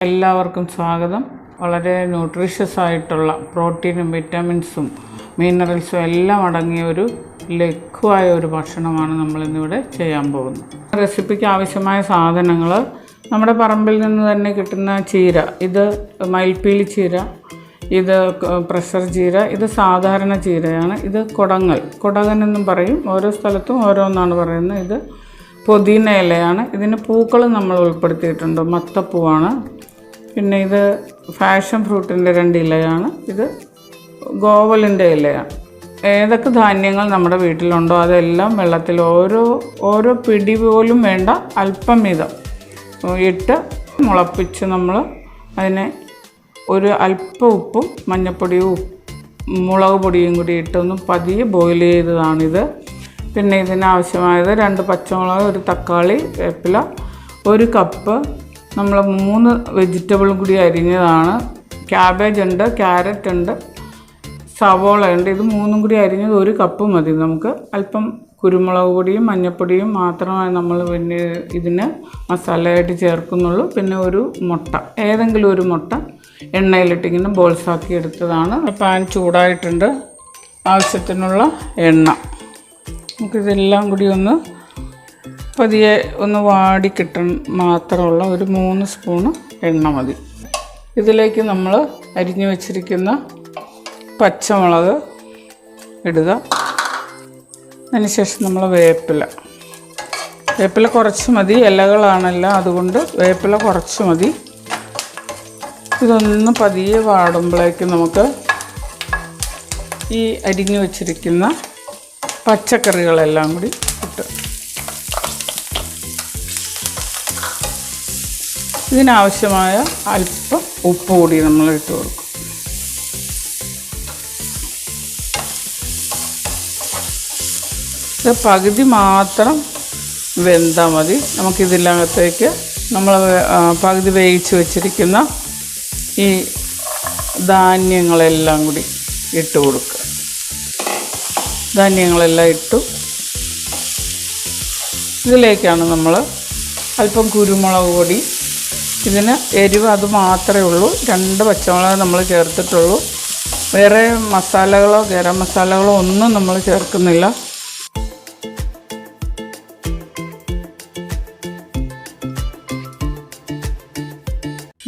എല്ലാവർക്കും സ്വാഗതം. വളരെ ന്യൂട്രീഷ്യസ് ആയിട്ടുള്ള പ്രോട്ടീനും വിറ്റാമിൻസും മിനറൽസും എല്ലാം അടങ്ങിയ ഒരു ലഘുവായ ഒരു ഭക്ഷണമാണ് നമ്മളിന്നിവിടെ ചെയ്യാൻ പോകുന്നത്. റെസിപ്പിക്ക് ആവശ്യമായ സാധനങ്ങൾ നമ്മുടെ പറമ്പിൽ നിന്ന് തന്നെ കിട്ടുന്ന ചീര, ഇത് മയിൽപ്പീലി ചീര, ഇത് പ്രഷർ ചീര, ഇത് സാധാരണ ചീരയാണ്, ഇത് കൊടകൻ എന്നും പറയും, ഓരോ സ്ഥലത്തും ഓരോന്നാണ് പറയുന്നത്. ഇത് പുതിന ഇലയാണ്, ഇതിന് പൂക്കൾ നമ്മൾ ഉൾപ്പെടുത്തിയിട്ടുണ്ട്, മത്തപ്പൂവാണ്. പിന്നെ ഇത് ഫാഷൻ ഫ്രൂട്ടിൻ്റെ 2 ഇലയാണ്, ഇത് ഗോവലിൻ്റെ ഇലയാണ്. ഏതൊക്കെ ധാന്യങ്ങൾ നമ്മുടെ വീട്ടിലുണ്ടോ അതെല്ലാം വെള്ളത്തിൽ ഓരോ പിടി പോലും വേണ്ട, അല്പം വീതം ഇട്ട് മുളപ്പിച്ച് നമ്മൾ അതിനെ ഒരു അല്പം ഉപ്പും മഞ്ഞൾപ്പൊടിയും മുളക് പൊടിയും കൂടി ഇട്ടൊന്ന് പതിയെ ബോയിൽ ചെയ്തതാണിത്. പിന്നെ ഇതിനാവശ്യമായത് 2 പച്ചമുളക്, 1 തക്കാളി, വേപ്പില, 1 കപ്പ് നമ്മൾ 3 വെജിറ്റബിളും കൂടി അരിഞ്ഞതാണ്. ക്യാബേജ് ഉണ്ട്, ക്യാരറ്റ് ഉണ്ട്, സവോള ഉണ്ട്. ഇത് 3ഉം കൂടി അരിഞ്ഞത് 1 കപ്പ് മതി നമുക്ക്. അല്പം കുരുമുളക് പൊടിയും മഞ്ഞൾപ്പൊടിയും മാത്രമേ നമ്മൾ പിന്നെ ഇതിന് മസാലയായിട്ട് ചേർക്കുന്നുള്ളൂ. പിന്നെ ഒരു മുട്ട, ഏതെങ്കിലും ഒരു മുട്ട എണ്ണയിലിട്ടിങ്ങനെ ബോൾസാക്കി എടുത്തതാണ്. പാൻ ചൂടായിട്ടുണ്ട്, ആവശ്യത്തിനുള്ള എണ്ണ. നമുക്കിതെല്ലാം കൂടി ഒന്ന് പതിയെ ഒന്ന് വാടി കിട്ടാൻ മാത്രമുള്ള ഒരു 3 സ്പൂണ് എണ്ണ മതി. ഇതിലേക്ക് നമ്മൾ അരിഞ്ഞു വച്ചിരിക്കുന്ന പച്ചമുളക് ഇടുക. അതിനുശേഷം നമ്മൾ വേപ്പില കുറച്ച് മതി, ഇലകളാണല്ലോ, അതുകൊണ്ട് വേപ്പില കുറച്ച് മതി. ഇതൊന്ന് പതിയെ വാടുമ്പോഴേക്ക് നമുക്ക് ഈ അരിഞ്ഞു വച്ചിരിക്കുന്ന പച്ചക്കറികളെല്ലാം കൂടി ഇട്ട് ഇതിനാവശ്യമായ അല്പം ഉപ്പ് കൂടി നമ്മൾ ഇട്ട് കൊടുക്കും. ഇത് പകുതി മാത്രം വെന്താൽ മതി. നമുക്കിതിനകത്തേക്ക് നമ്മൾ പകുതി വേവിച്ച് വെച്ചിരിക്കുന്ന ഈ ധാന്യങ്ങളെല്ലാം കൂടി ഇട്ട് കൊടുക്കുക. ധാന്യങ്ങളെല്ലാം ഇട്ടു. ഇതിലേക്കാണ് നമ്മൾ അല്പം കുരുമുളക് പൊടി, ഇതിന് എരിവ് അത് മാത്രമേ ഉള്ളൂ, 2 പച്ചമുളക് നമ്മൾ ചേർത്തിട്ടുള്ളൂ. വേറെ മസാലകളോ ഗരം മസാലകളോ ഒന്നും നമ്മൾ ചേർക്കുന്നില്ല.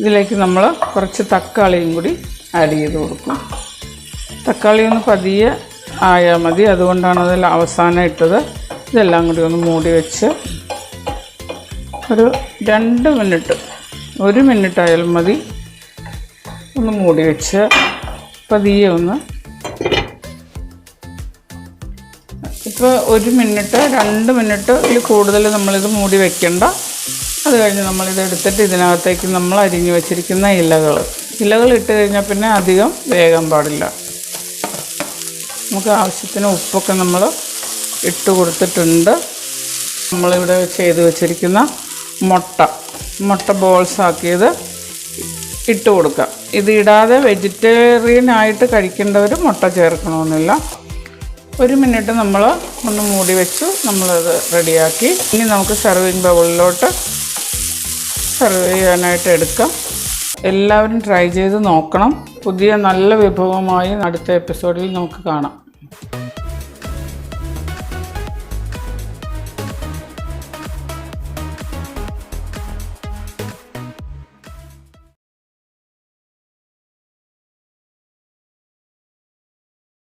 ഇതിലേക്ക് നമ്മൾ കുറച്ച് തക്കാളിയും കൂടി ആഡ് ചെയ്ത് കൊടുക്കും. തക്കാളി ഒന്ന് പതിയെ ആയാൽ മതി, അതുകൊണ്ടാണ് അതിൽ അവസാനം ഇട്ടത്. ഇതെല്ലാം കൂടി ഒന്ന് മൂടി വെച്ച് ഒരു 2 മിനിറ്റ്, 1 മിനിറ്റ് ആയാലും മതി, ഒന്ന് മൂടി വെച്ച് പതിയെ ഒന്ന്. ഇപ്പോൾ 1 മിനിറ്റ് 2 മിനിറ്റിൽ കൂടുതൽ നമ്മളിത് മൂടി വെക്കേണ്ട. അത് കഴിഞ്ഞ് നമ്മളിത് എടുത്തിട്ട് ഇതിനകത്തേക്ക് നമ്മൾ അരിഞ്ഞു വെച്ചിരിക്കുന്ന ഇലകൾ ഇട്ട് കഴിഞ്ഞാൽ പിന്നെ അധികം വേകാൻ പാടില്ല. നമുക്ക് ആവശ്യത്തിന് ഉപ്പൊക്കെ നമ്മൾ ഇട്ട് കൊടുത്തിട്ടുണ്ട്. നമ്മളിവിടെ ചെയ്ത് വെച്ചിരിക്കുന്ന മുട്ട ബോൾസ് ആക്കിയത് ഇട്ട് കൊടുക്കുക. ഇത് ഇടാതെ വെജിറ്റേറിയനായിട്ട് കഴിക്കേണ്ടവർ മുട്ട ചേർക്കണമെന്നില്ല. 1 മിനിറ്റ് നമ്മൾ ഒന്ന് മൂടി വെച്ചു, നമ്മളത് റെഡിയാക്കി. ഇനി നമുക്ക് സർവിങ് ബൗളിലോട്ട് സെർവ് ചെയ്യാനായിട്ട് എടുക്കാം. എല്ലാവരും ട്രൈ ചെയ്ത് നോക്കണം. പുതിയ നല്ല വിഭവമായി അടുത്ത എപ്പിസോഡിൽ നമുക്ക് കാണാം.